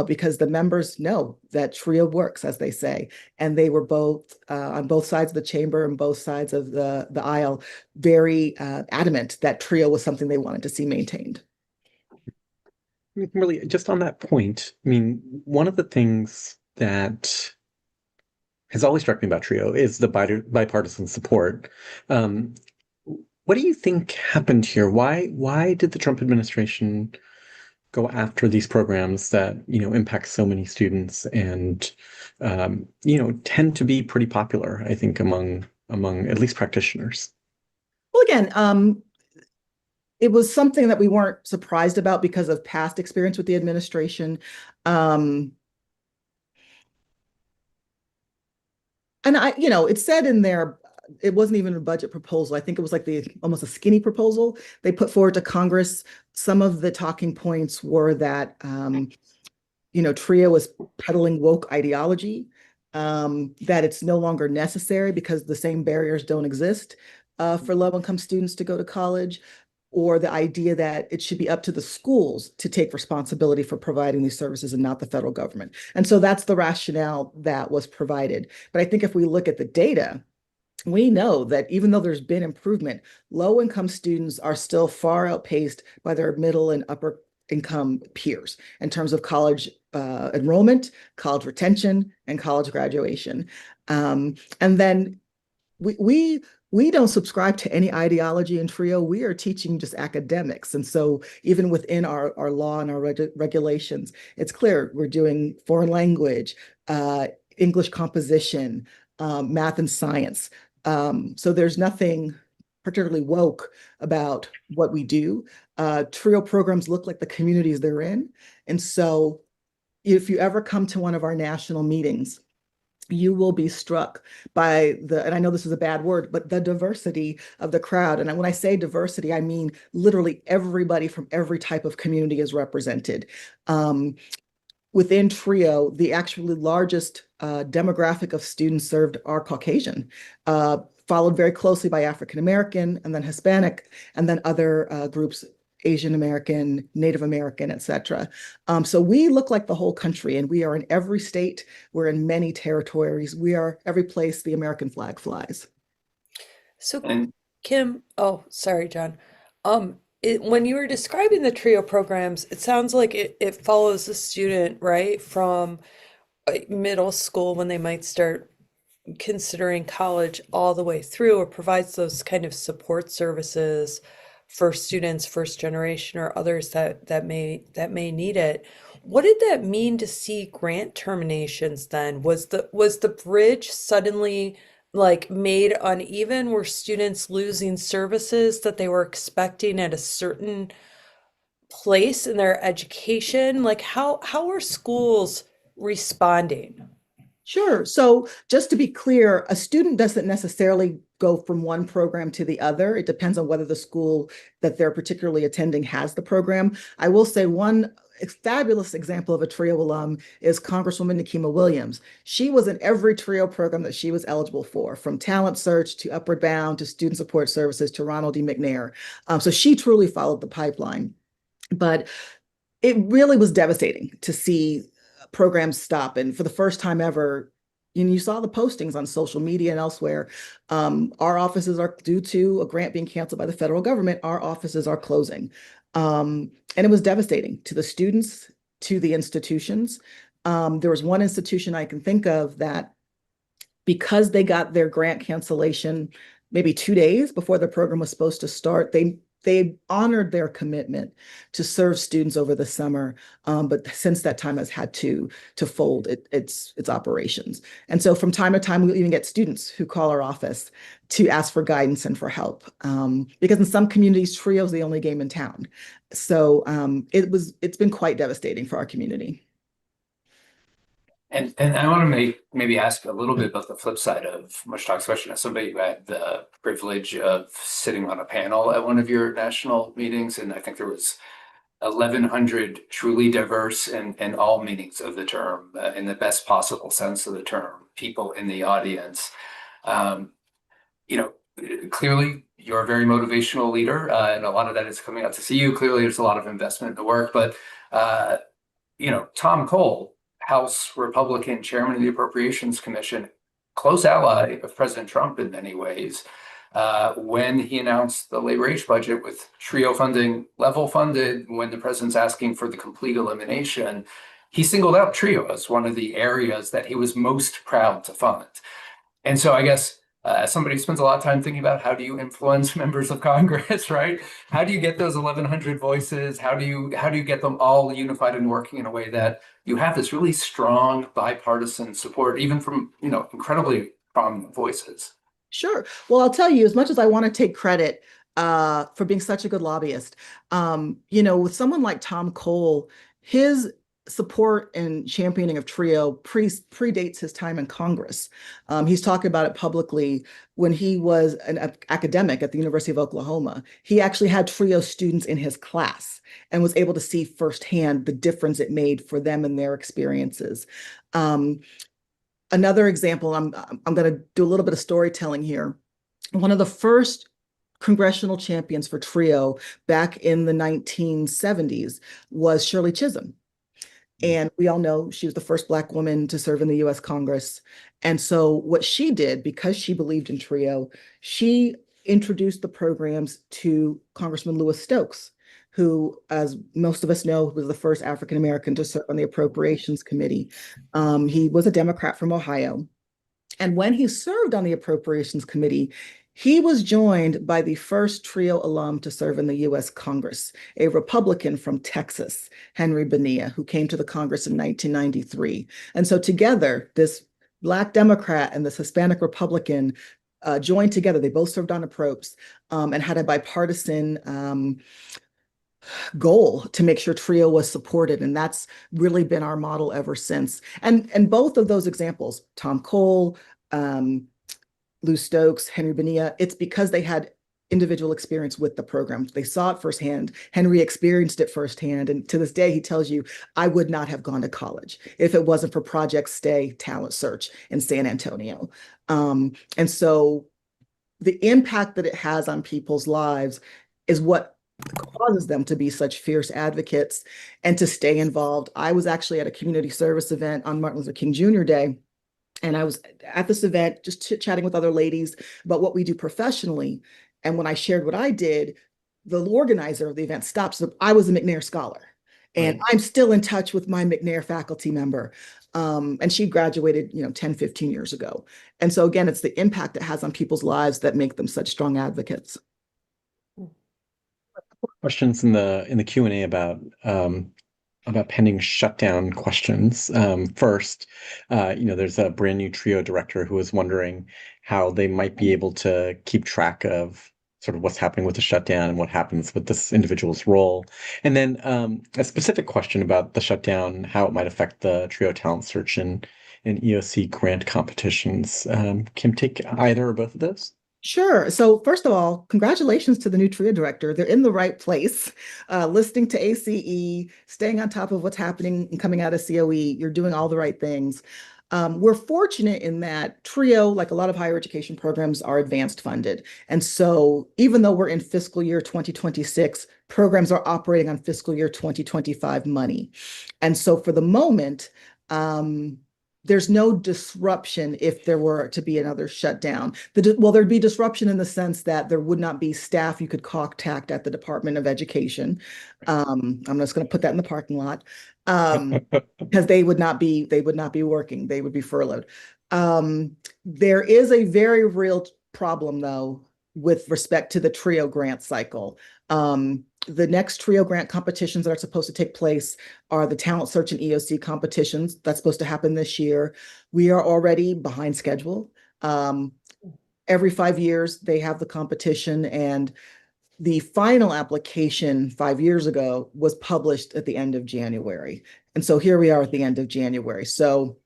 because the members know that TRIO works, as they say. And they were both on both sides of the chamber and both sides of the aisle, very adamant that TRIO was something they wanted to see maintained. Really, just on that point, I mean, one of the things that has always struck me about TRIO is the bipartisan support. Um, what do you think happened here? Why did the Trump administration go after these programs that, impact so many students and, tend to be pretty popular, I think, among at least practitioners? Well, again, it was something that we weren't surprised about because of past experience with the administration. And it said in there, it wasn't even a budget proposal. I think it was like almost a skinny proposal they put forward to Congress. Some of the talking points were that, TRIO was peddling woke ideology, that it's no longer necessary because the same barriers don't exist for low-income students to go to college, or the idea that it should be up to the schools to take responsibility for providing these services and not the federal government. And so that's the rationale that was provided. But I think if we look at the data, we know that even though there's been improvement, low-income students are still far outpaced by their middle and upper income peers in terms of college enrollment, college retention, and college graduation. And then we don't subscribe to any ideology in TRIO. We are teaching just academics. And so even within our law and our regulations, it's clear we're doing foreign language, English composition, math and science. So there's nothing particularly woke about what we do. TRIO programs look like the communities they're in. And so if you ever come to one of our national meetings, you will be struck by and I know this is a bad word, but the diversity of the crowd. And when I say diversity, I mean literally everybody from every type of community is represented. Within TRIO, the actually largest demographic of students served are Caucasian, followed very closely by African American, and then Hispanic, and then other groups, Asian American, Native American, et cetera. So we look like the whole country, and we are in every state. We're in many territories. We are every place the American flag flies. So, And Kim, oh, sorry, John. When you were describing the TRIO programs, it sounds like it follows the student, right, from middle school when they might start considering college all the way through, or provides those kind of support services for students, first generation or others that may need it. What did that mean to see grant terminations then? Was the bridge suddenly like made uneven? Were students losing services that they were expecting at a certain place in their education? Like how are schools responding? Sure. So just to be clear, a student doesn't necessarily go from one program to the other. It depends on whether the school that they're particularly attending has the program. I will say one fabulous example of a TRIO alum is Congresswoman Nikema Williams. She was in every TRIO program that she was eligible for, from Talent Search to Upward Bound to Student Support Services to Ronald D. McNair. So she truly followed the pipeline. But it really was devastating to see programs stop. And for the first time ever, you saw the postings on social media and elsewhere. Our offices are, due to a grant being canceled by the federal government, our offices are closing. And it was devastating to the students, to the institutions. There was one institution I can think of that, because they got their grant cancellation maybe 2 days before the program was supposed to start, they they honored their commitment to serve students over the summer, but since that time has had to fold its operations. And so from time to time, we even get students who call our office to ask for guidance and for help, because in some communities, Trio is the only game in town. So it's been quite devastating for our community. And I want to maybe ask a little bit about the flip side of Mushtaq's question. As somebody who had the privilege of sitting on a panel at one of your national meetings, and I think there was 1,100 truly diverse and all meanings of the term, in the best possible sense of the term, people in the audience. Um, you know, clearly you're a very motivational leader, and a lot of that is coming out to see you. Clearly, there's a lot of investment in the work, but uh, Tom Cole, House Republican chairman of the Appropriations Commission, close ally of President Trump in many ways, when he announced the labor age budget with TRIO funding level funded, when the president's asking for the complete elimination, he singled out TRIO as one of the areas that he was most proud to fund. And so I guess as somebody who spends a lot of time thinking about how do you influence members of Congress, right? How do you get those 1,100 voices? How do you get them all unified and working in a way that you have this really strong bipartisan support, even from incredibly prominent voices? Sure. Well, I'll tell you, as much as I want to take credit for being such a good lobbyist, with someone like Tom Cole, his support and championing of TRIO predates his time in Congress. He's talked about it publicly when he was an academic at the University of Oklahoma. He actually had TRIO students in his class and was able to see firsthand the difference it made for them and their experiences. Another example, I'm going to do a little bit of storytelling here. One of the first congressional champions for TRIO back in the 1970s was Shirley Chisholm. And we all know she was the first Black woman to serve in the US Congress. And so what she did, because she believed in TRIO, she introduced the programs to Congressman Lewis Stokes, who, as most of us know, was the first African American to serve on the Appropriations Committee. He was a Democrat from Ohio. And when he served on the Appropriations Committee, he was joined by the first TRIO alum to serve in the US Congress, a Republican from Texas, Henry Bonilla, who came to the Congress in 1993. And so together, this Black Democrat and this Hispanic Republican joined together. They both served on Appropes and had a bipartisan goal to make sure TRIO was supported. And that's really been our model ever since. And both of those examples, Tom Cole, Lou Stokes, Henry Bonilla, it's because they had individual experience with the program. They saw it firsthand. Henry experienced it firsthand. And to this day, he tells you, I would not have gone to college if it wasn't for Project Stay Talent Search in San Antonio. And so the impact that it has on people's lives is what causes them to be such fierce advocates and to stay involved. I was actually at a community service event on Martin Luther King Jr. Day, and I was at this event just chit-chatting with other ladies about what we do professionally. And when I shared what I did, the organizer of the event stopped. So I was a McNair scholar, and I'm still in touch with my McNair faculty member. And she graduated, 10, 15 years ago. And so again, it's the impact it has on people's lives that make them such strong advocates. Questions in the Q&A about pending shutdown questions. First, there's a brand new TRIO director who is wondering how they might be able to keep track of sort of what's happening with the shutdown and what happens with this individual's role. And then a specific question about the shutdown, how it might affect the TRIO talent search and EOC grant competitions. Kim, take either or both of those? Sure. So first of all, congratulations to the new TRIO director. They're in the right place, listening to ACE, staying on top of what's happening and coming out of COE. You're doing all the right things. We're fortunate in that TRIO, like a lot of higher education programs, are advanced funded. And so even though we're in fiscal year 2026, programs are operating on fiscal year 2025 money. And so for the moment, there's no disruption if there were to be another shutdown. There'd be disruption in the sense that there would not be staff you could contact at the Department of Education. I'm just going to put that in the parking lot because they would not be working. They would be furloughed. There is a very real problem, though, with respect to the TRIO grant cycle. The next TRIO grant competitions that are supposed to take place are the talent search and EOC competitions. That's supposed to happen this year. We are already behind schedule. Every 5 years, they have the competition, and the final application 5 years ago was published at the end of January. And so here we are at the end of January. So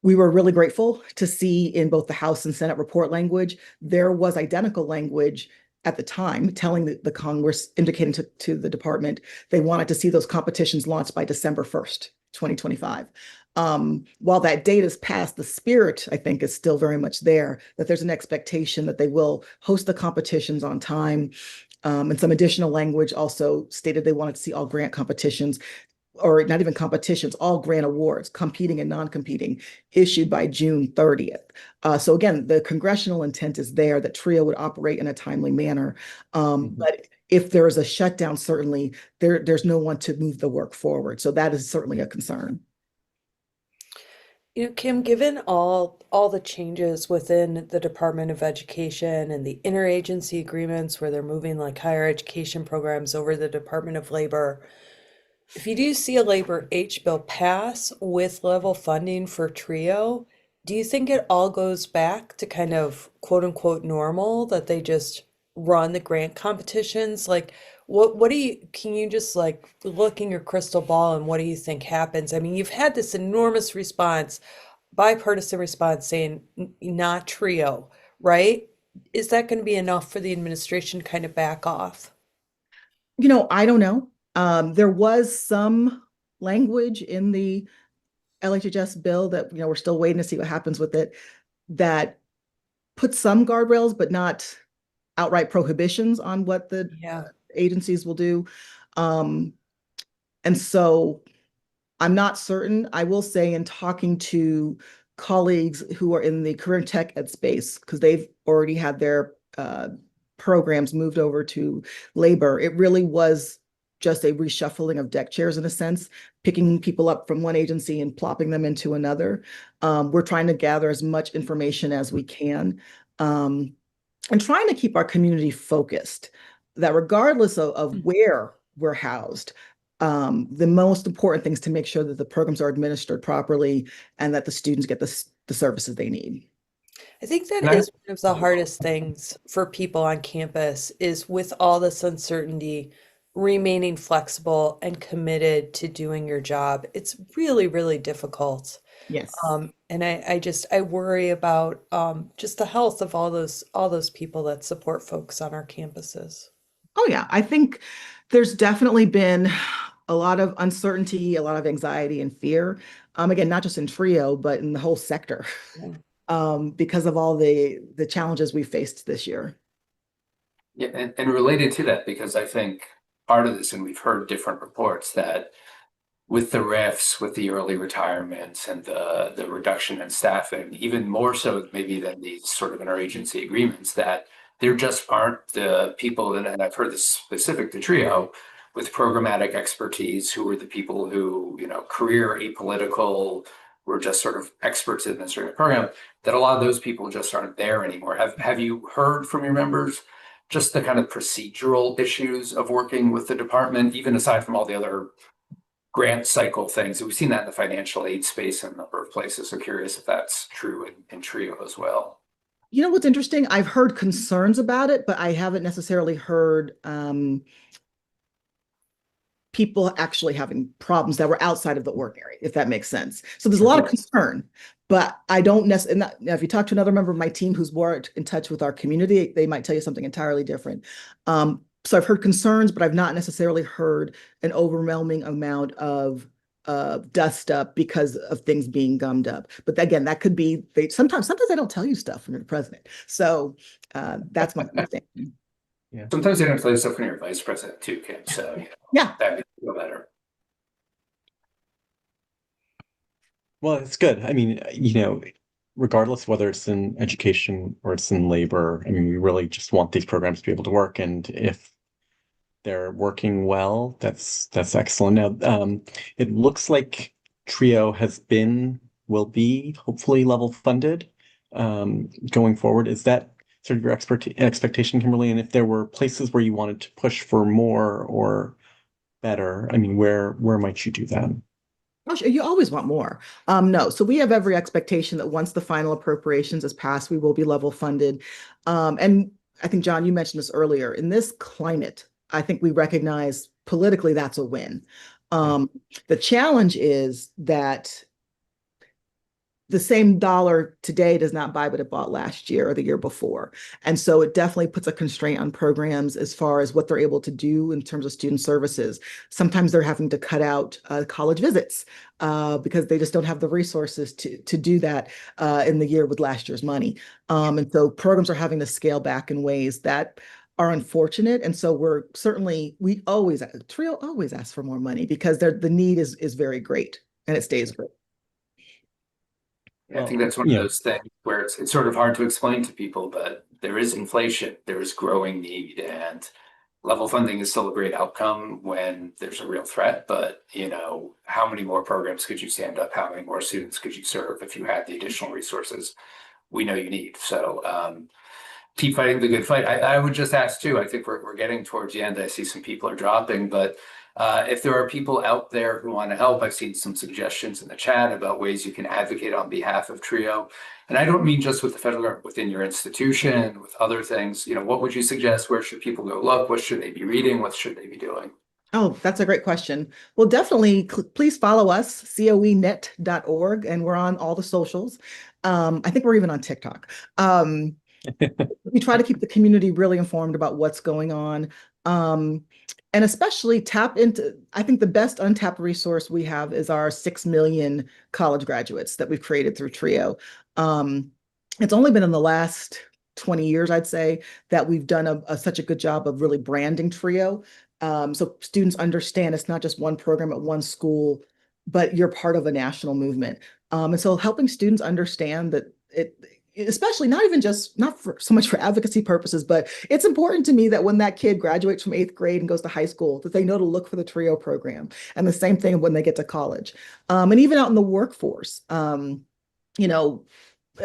we were really grateful to see in both the House and Senate report language, there was identical language at the time telling the Congress, indicating to the department, they wanted to see those competitions launched by December 1st, 2025. While that date has passed, the spirit, I think, is still very much there, that there's an expectation that they will host the competitions on time. And some additional language also stated they wanted to see all grant competitions, or not even competitions, all grant awards, competing and non-competing, issued by June 30th. So again, the congressional intent is there that TRIO would operate in a timely manner. But if there is a shutdown, certainly there's no one to move the work forward. So that is certainly a concern. You know, Kim, given all the changes within the Department of Education and the interagency agreements where they're moving like higher education programs over the Department of Labor, if you do see a labor H bill pass with level funding for TRIO, do you think it all goes back to kind of quote unquote normal, that they just run the grant competitions? Like what do you, can you just like look in your crystal ball and what do you think happens? I mean, you've had this enormous response, bipartisan response saying not TRIO, right? Is that going to be enough for the administration to kind of back off? I don't know. There was some language in the LHHS bill that, we're still waiting to see what happens with it, that put some guardrails, but not outright prohibitions on what the Yeah. agencies will do. And so I'm not certain. I will say, in talking to colleagues who are in the career tech ed space, because they've already had their programs moved over to labor, it really was just a reshuffling of deck chairs in a sense, picking people up from one agency and plopping them into another. We're trying to gather as much information as we can, and trying to keep our community focused, that regardless of where we're housed, the most important thing is to make sure that the programs are administered properly and that the students get the services they need. I think that And I, is one of the hardest things for people on campus is with all this uncertainty, remaining flexible and committed to doing your job. It's really, really difficult. Yes. And I worry about just the health of all those people that support folks on our campuses. Oh, yeah. I think there's definitely been a lot of uncertainty, a lot of anxiety and fear. Again, not just in TRIO, but in the whole sector, Yeah. because of all the challenges we faced this year. yeah, and related to that, because I think part of this, and we've heard different reports that with the RIFs, with the early retirements and the reduction in staffing, even more so maybe than these sort of interagency agreements, that there just aren't the people, and I've heard this specific to TRIO, with programmatic expertise, who are the people who, career apolitical, were just sort of experts in administrating the program, that a lot of those people just aren't there anymore. Have you heard from your members just the kind of procedural issues of working with the department, even aside from all the other grant cycle things? We've seen that in the financial aid space in a number of places. So curious if that's true in TRIO as well. You know what's interesting? I've heard concerns about it, but I haven't necessarily heard people actually having problems that were outside of the ordinary, if that makes sense. So there's a lot of concern, but I don't necessarily, if you talk to another member of my team who's more in touch with our community, they might tell you something entirely different. So I've heard concerns, but I've not necessarily heard an overwhelming amount of dust up because of things being gummed up. But again, that could be, sometimes they don't tell you stuff from the president. So that's my understanding. Yeah. Sometimes they don't tell you stuff when you're vice president too, Kim. So Yeah. that makes it feel better. Well, it's good. I mean, regardless whether it's in education or it's in labor, I mean, we really just want these programs to be able to work. And if they're working well, that's excellent. Now, it looks like TRIO will be hopefully level funded going forward. Is that sort of your expectation, Kimberly, and if there were places where you wanted to push for more or better, I mean, where might you do that? Oh, sure, you always want more. No, so we have every expectation that once the final appropriations is passed, we will be level funded. And I think, John, you mentioned this earlier. In this climate, I think we recognize politically that's a win. The challenge is that the same dollar today does not buy what it bought last year or the year before. And so it definitely puts a constraint on programs as far as what they're able to do in terms of student services. Sometimes they're having to cut out college visits because they just don't have the resources to do that in the year with last year's money. And so programs are having to scale back in ways that are unfortunate. And so Trio always asks for more money because the need is very great and it stays great. I think Well, that's one of those things where it's sort of hard to explain to people, but there is inflation, there is growing need, and level funding is still a great outcome when there's a real threat. But how many more programs could you stand up? How many more students could you serve if you had the additional resources we know you need? So keep fighting the good fight. I would just ask too, I think we're getting towards the end. I see some people are dropping, but if there are people out there who want to help, I've seen some suggestions in the chat about ways you can advocate on behalf of TRIO. And I don't mean just with the federal government, within your institution, with other things. What would you suggest? Where should people go look? What should they be reading? What should they be doing? Oh, that's a great question. Well, definitely please follow us, coenet.org, and we're on all the socials. I think we're even on TikTok. We try to keep the community really informed about what's going on. And especially tap into, I think the best untapped resource we have is our 6 million college graduates that we've created through TRIO. It's only been in the last 20 years, I'd say, that we've done such a good job of really branding TRIO. So students understand it's not just one program at one school, but you're part of a national movement. And so helping students understand that especially not for so much for advocacy purposes, but it's important to me that when that kid graduates from 8th grade and goes to high school, that they know to look for the TRIO program. And the same thing when they get to college. And even out in the workforce,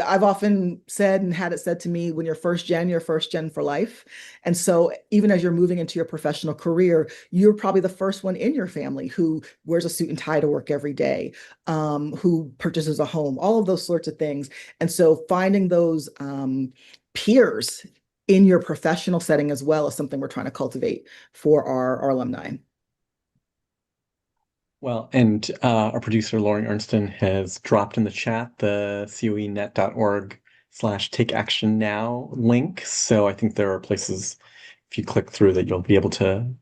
I've often said and had it said to me, when you're you're first gen for life. And so even as you're moving into your professional career, you're probably the first one in your family who wears a suit and tie to work every day, who purchases a home, all of those sorts of things. And so finding those peers in your professional setting as well is something we're trying to cultivate for our alumni. Well, and our producer, Lauren Ernston, has dropped in the chat the coenet.org/take action now link. So I think there are places, if you click through, that you'll be able to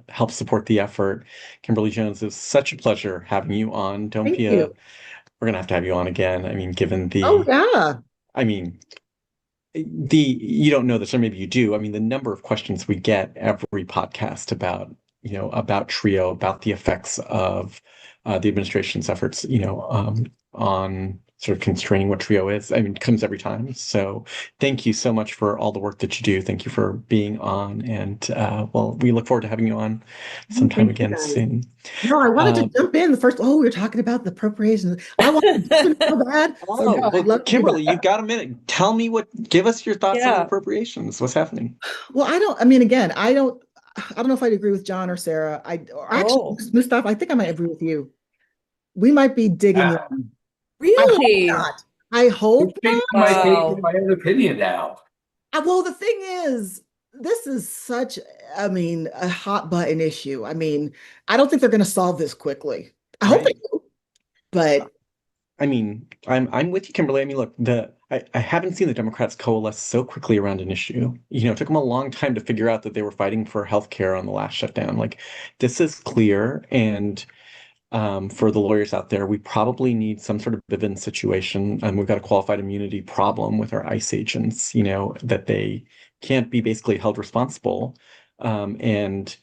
help support the effort. Kimberly Jones, it's such a pleasure having you on. Don't Thank be you. We're gonna have to have you on again. I mean, given Oh, yeah. I mean, you don't know this, or maybe you do. I mean, the number of questions we get every podcast about TRIO, about the effects of the administration's efforts, on sort of constraining what TRIO is. I mean, it comes every time. So thank you so much for all the work that you do. Thank you for being on. And well, we look forward to having you on sometime Thank you, again guys. soon. No, I wanted to jump in the first. Oh, we were talking about the appropriations. I wanted to jump in so bad. So no, I'd Well, love to do Kimberly, that. you've got a minute. Give us your thoughts on the Yeah. appropriations. What's happening? Well, I mean, again, I don't know if I'd agree with John or Sarah. Or actually, Oh, Mustafa, I think I might agree with you. We might be digging Ah, in. I hope really? not. I you're hope changing Wow. my own opinion now. Well, the thing is, this is a hot button issue. I mean, I don't think they're going to solve this quickly. I hope they Right. do, but I mean, I'm with you, Kimberly. I mean, look, I haven't seen the Democrats coalesce so quickly around an issue. It took them a long time to figure out that they were fighting for healthcare on the last shutdown. Like, this is clear, and for the lawyers out there, we probably need some sort of Bivens situation. We've got a qualified immunity problem with our ICE agents. That they can't be basically held responsible, and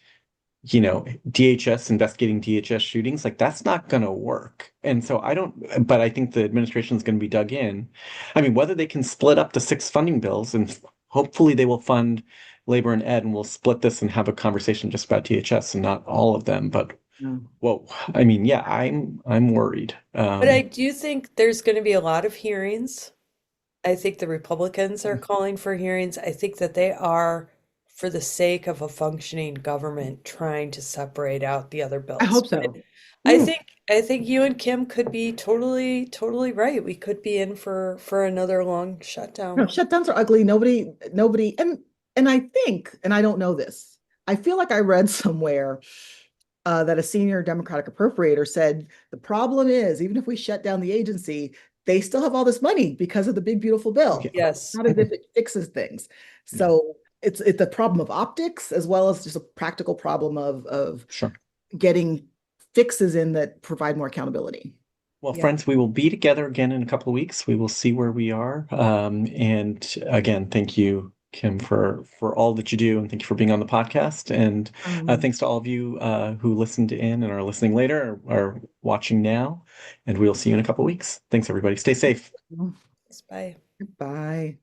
DHS investigating DHS shootings, like that's not going to work. And so but I think the administration is going to be dug in. I mean, whether they can split up the 6 funding bills, and hopefully they will fund labor and ed, and we'll split this and have a conversation just about DHS and not all of them. But whoa, I mean, yeah, I'm worried. But I do think there's going to be a lot of hearings. I think the Republicans are calling for hearings. I think that they are, for the sake of a functioning government, trying to separate out the other I bills. hope so. I Ooh. think I think you and Kim could be totally right. We could be in for another long No, shutdown. shutdowns are ugly. Nobody, and I think, and I don't know this. I feel like I read somewhere that a senior Democratic appropriator said the problem is even if we shut down the agency, they still have all this money because of the big beautiful bill. Yeah. Yes. Not as if it fixes things. Yeah. So it's a problem of optics as well as just a practical problem of Sure. getting fixes in that provide more accountability. Well, Yeah. friends, we will be together again in a couple of weeks. We will see where we are. And again, thank you, Kim, for all that you do, and thank you for being on the podcast. And thanks to all of you who listened in and are listening later or are watching now. And we'll see you in a couple of weeks. Thanks, everybody. Stay safe. Bye. Bye.